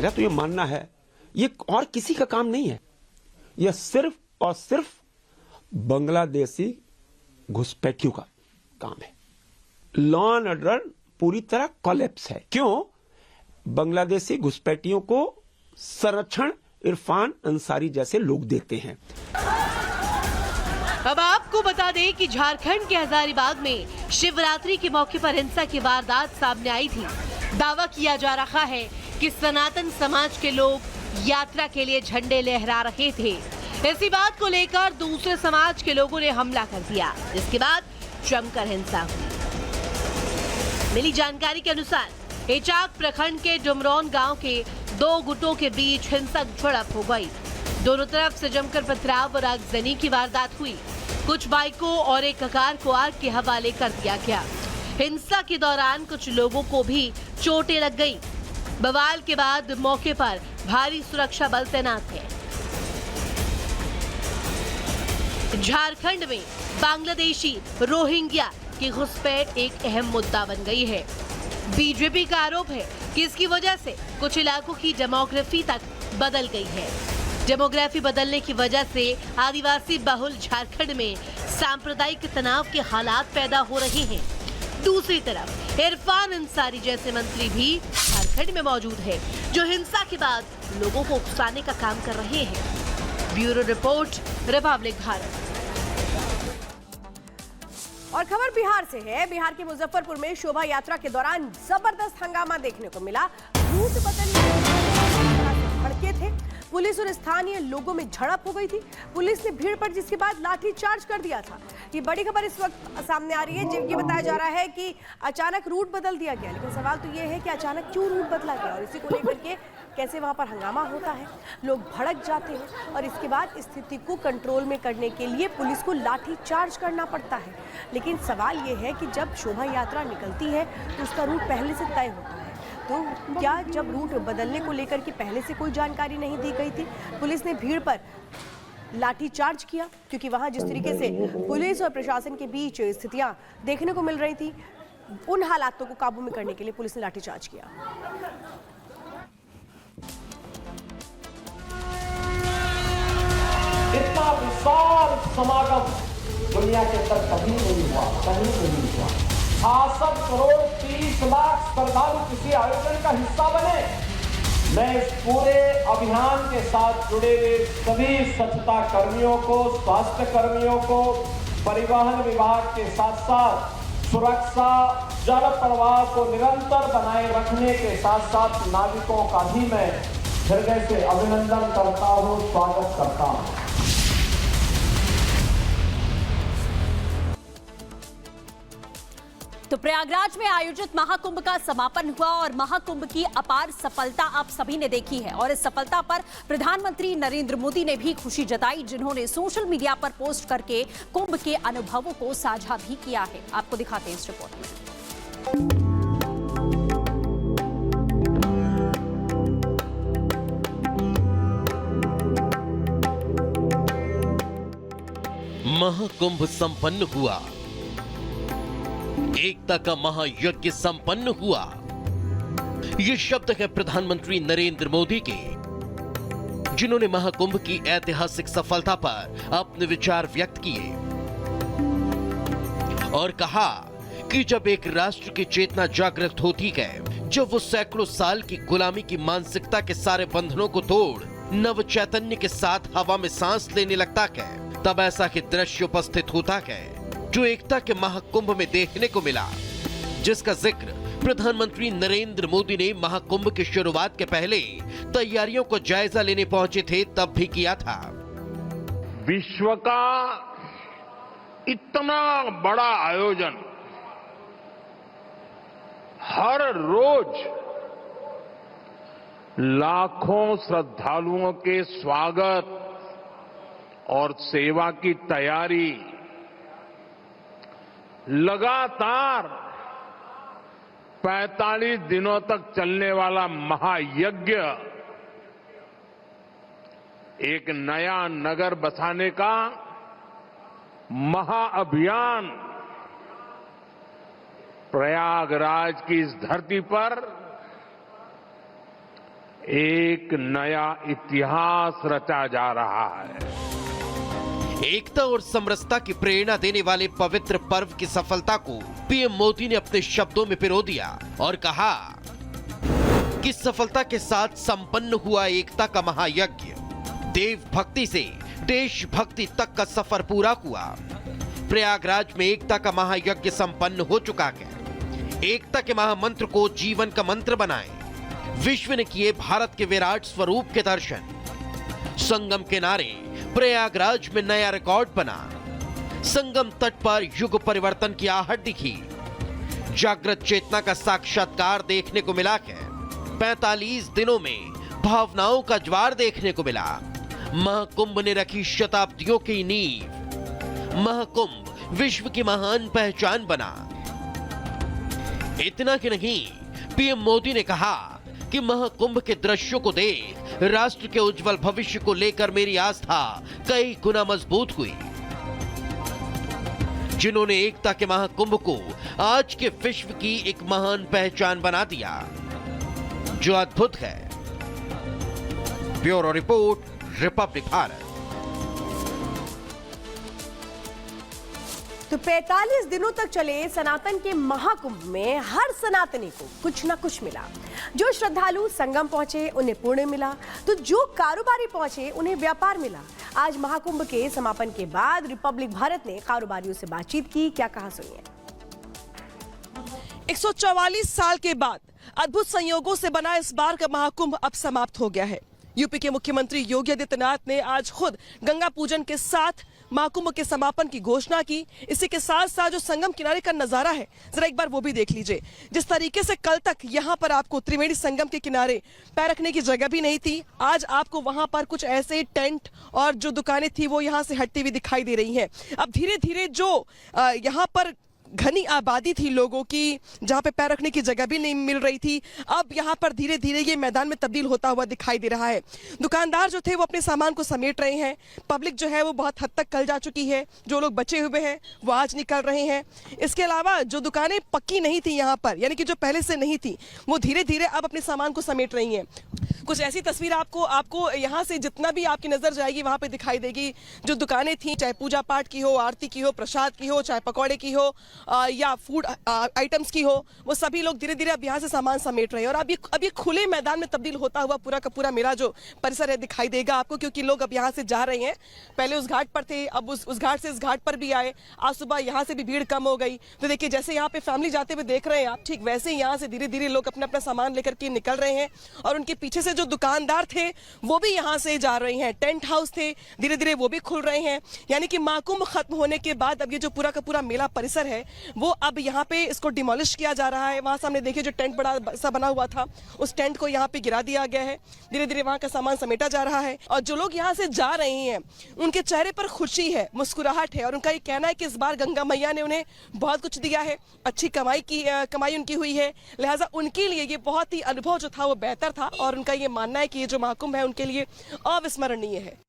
मेरा तो ये मानना है ये और किसी का काम नहीं है, यह सिर्फ और सिर्फ बांग्लादेशी घुसपैठियों का काम है। लॉ एंड ऑर्डर पूरी तरह कोलैप्स है। क्यों? बांग्लादेशी घुसपैठियों को संरक्षण इरफान अंसारी जैसे लोग देते हैं। अब आपको बता दें कि झारखंड के हजारीबाग में शिवरात्रि के मौके पर हिंसा की वारदात सामने आई थी। दावा किया जा रहा है कि सनातन समाज के लोग यात्रा के लिए झंडे लहरा रहे थे। इसी बात को लेकर दूसरे समाज के लोगों ने हमला कर दिया, जिसके बाद जमकर हिंसा हुई। मिली जानकारी के अनुसार इचाक प्रखंड के डुमरौन गांव के दो गुटों के बीच हिंसक झड़प हो गई। दोनों तरफ से जमकर पथराव और आगजनी की वारदात हुई। कुछ बाइकों और एक कार को आग के हवाले कर दिया गया। हिंसा के दौरान कुछ लोगों को भी चोटें लग गई। बवाल के बाद मौके पर भारी सुरक्षा बल तैनात है। झारखंड में बांग्लादेशी रोहिंग्या की घुसपैठ एक अहम मुद्दा बन गई है। बीजेपी का आरोप है कि इसकी वजह से कुछ इलाकों की डेमोग्राफी तक बदल गई है। डेमोग्राफी बदलने की वजह से आदिवासी बहुल झारखंड में सांप्रदायिक तनाव के हालात पैदा हो रहे हैं। दूसरी तरफ इरफान अंसारी जैसे मंत्री भी झारखंड में मौजूद है, जो हिंसा के बाद लोगों को उकसाने का काम कर रहे हैं। Bureau report, Republic Bharat. और खबर बिहार से है। बिहार के मुजफ्फरपुर में शोभा यात्रा के दौरान जबरदस्त हंगामा देखने को मिला। रूट बदलने भड़के थे। पुलिस और स्थानीय लोगों में झड़प हो गई थी। पुलिस ने भीड़ पर, जिसके बाद लाठी चार्ज कर दिया था। ये बड़ी खबर इस वक्त सामने आ रही है, जिनकी बताया जा रहा है कि अचानक रूट बदल दिया गया। लेकिन सवाल तो ये है कि अचानक क्यों रूट बदला गया और इसी को लेकर के कैसे वहां पर हंगामा होता है, लोग भड़क जाते हैं और इसके बाद स्थिति को कंट्रोल में करने के लिए पुलिस को लाठी चार्ज करना पड़ता है। लेकिन सवाल ये है कि जब शोभा यात्रा निकलती है तो उसका रूट पहले से तय होता है, तो क्या जब रूट बदलने को लेकर के पहले से कोई जानकारी नहीं दी गई थी? पुलिस ने भीड़ पर लाठी चार्ज किया, क्योंकि वहां जिस तरीके से पुलिस और प्रशासन के बीच स्थितियां देखने को मिल रही थी, उन हालातों को काबू में करने के लिए पुलिस ने लाठी चार्ज किया। इतना विशाल समागम दुनिया के अंदर कभी नहीं हुआ, कहीं नहीं हुआ। 66 करोड़ 30 लाख श्रद्धालु किसी आयोजन का हिस्सा बने। मैं इस पूरे अभियान के साथ जुड़े हुए सभी स्वच्छता कर्मियों को, स्वास्थ्य कर्मियों को, परिवहन विभाग के साथ साथ सुरक्षा, जल प्रवाह को निरंतर बनाए रखने के साथ साथ नागरिकों का भी मैं हृदय से अभिनंदन करता हूं, स्वागत करता हूं। तो प्रयागराज में आयोजित महाकुंभ का समापन हुआ और महाकुंभ की अपार सफलता आप सभी ने देखी है और इस सफलता पर प्रधानमंत्री नरेंद्र मोदी ने भी खुशी जताई, जिन्होंने सोशल मीडिया पर पोस्ट करके कुंभ के अनुभवों को साझा भी किया है। आपको दिखाते हैं इस रिपोर्ट में। महाकुंभ संपन्न हुआ, एकता का महायज्ञ संपन्न हुआ। ये शब्द है प्रधानमंत्री नरेंद्र मोदी के, जिन्होंने महाकुंभ की ऐतिहासिक सफलता पर अपने विचार व्यक्त किए और कहा कि जब एक राष्ट्र की चेतना जागृत होती है, जब वो सैकड़ों साल की गुलामी की मानसिकता के सारे बंधनों को तोड़ नव चैतन्य के साथ हवा में सांस लेने लगता है, तब ऐसा ही दृश्य उपस्थित होता है जो एकता के महाकुंभ में देखने को मिला, जिसका जिक्र प्रधानमंत्री नरेंद्र मोदी ने महाकुंभ की शुरुआत के पहले तैयारियों को जायजा लेने पहुंचे थे तब भी किया था। विश्व का इतना बड़ा आयोजन, हर रोज लाखों श्रद्धालुओं के स्वागत और सेवा की तैयारी, लगातार 45 दिनों तक चलने वाला महायज्ञ, एक नया नगर बसाने का महाअभियान प्रयागराज की इस धरती पर एक नया इतिहास रचा जा रहा है। एकता और समरसता की प्रेरणा देने वाले पवित्र पर्व की सफलता को पीएम मोदी ने अपने शब्दों में पिरो दिया और कहा कि सफलता के साथ संपन्न हुआ एकता का महायज्ञ। देव भक्ति से देशभक्ति तक का सफर पूरा हुआ। प्रयागराज में एकता का महायज्ञ संपन्न हो चुका है। एकता के महामंत्र को जीवन का मंत्र बनाएं। विश्व ने किए भारत के विराट स्वरूप के दर्शन। संगम किनारे प्रयागराज में नया रिकॉर्ड बना। संगम तट पर युग परिवर्तन की आहट दिखी। जागृत चेतना का साक्षात्कार देखने को मिला है। 45 दिनों में भावनाओं का ज्वार देखने को मिला। महाकुंभ ने रखी शताब्दियों की नींव। महाकुंभ विश्व की महान पहचान बना। इतना कि नहीं, पीएम मोदी ने कहा कि महाकुंभ के दृश्यों को देख राष्ट्र के उज्जवल भविष्य को लेकर मेरी आस्था कई गुना मजबूत हुई। जिन्होंने एकता के महाकुंभ को आज के विश्व की एक महान पहचान बना दिया, जो अद्भुत है। Bureau report, Republic Bharat. तो 45 दिनों तक चले सनातन के महाकुंभ में हर सनातनी को कुछ ना कुछ मिला। जो श्रद्धालु संगम पहुंचे उन्हें पुण्य मिला, तो जो कारोबारी पहुंचे उन्हें व्यापार मिला। आज महाकुंभ के समापन के बाद रिपब्लिक भारत ने कारोबारियों से बातचीत की। क्या कहा, सुनिए। 144 साल के बाद अद्भुत संयोगों से बना इस बार का महाकुंभ अब समाप्त हो गया है। यूपी के मुख्यमंत्री योगी आदित्यनाथ ने आज खुद गंगा पूजन के साथ महाकुंभ के समापन की घोषणा की। इसी के साथ साथ जो संगम किनारे का नजारा है, जरा एक बार वो भी देख लीजिए। जिस तरीके से कल तक यहाँ पर आपको त्रिवेणी संगम के किनारे पैर रखने की जगह भी नहीं थी, आज आपको वहां पर कुछ ऐसे टेंट और जो दुकानें थी वो यहाँ से हटती हुई दिखाई दे रही हैं। अब धीरे धीरे जो यहाँ पर घनी आबादी थी लोगों की, जहां पे पैर रखने की जगह भी नहीं मिल रही थी, अब यहां पर धीरे धीरे ये मैदान में तब्दील होता हुआ दिखाई दे रहा है। दुकानदार जो थे वो अपने सामान को समेट रहे हैं। पब्लिक जो है वो बहुत हद तक कल जा चुकी है। जो लोग बचे हुए हैं वो आज निकल रहे हैं। इसके अलावा जो दुकानें पक्की नहीं थी यहाँ पर, यानी कि जो पहले से नहीं थी, वो धीरे धीरे अब अपने सामान को समेट रही हैं। कुछ ऐसी तस्वीर आपको यहाँ से जितना भी आपकी नजर जाएगी वहां पे दिखाई देगी। जो दुकानें थी, चाहे पूजा पाठ की हो, आरती की हो, प्रसाद की हो, चाहे पकौड़े की हो या फूड आइटम्स की हो, वो सभी लोग धीरे धीरे अब यहाँ से सामान समेट रहे हैं। और अब ये खुले मैदान में तब्दील होता हुआ पूरा का पूरा मेरा जो परिसर है दिखाई देगा आपको, क्योंकि लोग अब यहाँ से जा रहे हैं। पहले उस घाट पर थे, अब उस घाट से इस घाट पर भी आए। आज सुबह यहाँ से भी भीड़ कम हो गई। तो देखिए, जैसे यहाँ पे फैमिली जाते हुए देख रहे हैं आप, ठीक वैसे ही यहाँ से धीरे धीरे लोग अपना अपना सामान लेकर के निकल रहे हैं। और उनके पीछे से जो दुकानदार थे वो भी यहाँ से जा रहे हैं। टेंट हाउस थे, धीरे धीरे वो भी खुल रहे हैं। यानी कि महाकुंभ खत्म होने के बाद अब ये जो पूरा का पूरा मेला परिसर है वो अब यहाँ पे इसको डिमोलिश किया जा रहा है। वहां सामने देखिए, जो टेंट बड़ा सा बना हुआ था, उस टेंट को यहाँ पे गिरा दिया गया है। धीरे धीरे वहां का सामान समेटा जा रहा है। और जो लोग यहाँ से जा रहे हैं उनके चेहरे पर खुशी है, मुस्कुराहट है। और उनका ये कहना है कि इस बार गंगा मैया ने उन्हें बहुत कुछ दिया है, अच्छी कमाई उनकी हुई है। लिहाजा उनके लिए ये बहुत ही अनुभव जो था वो बेहतर था। और उनका ये मानना है कि ये जो महाकुंभ है उनके लिए अविस्मरणीय है।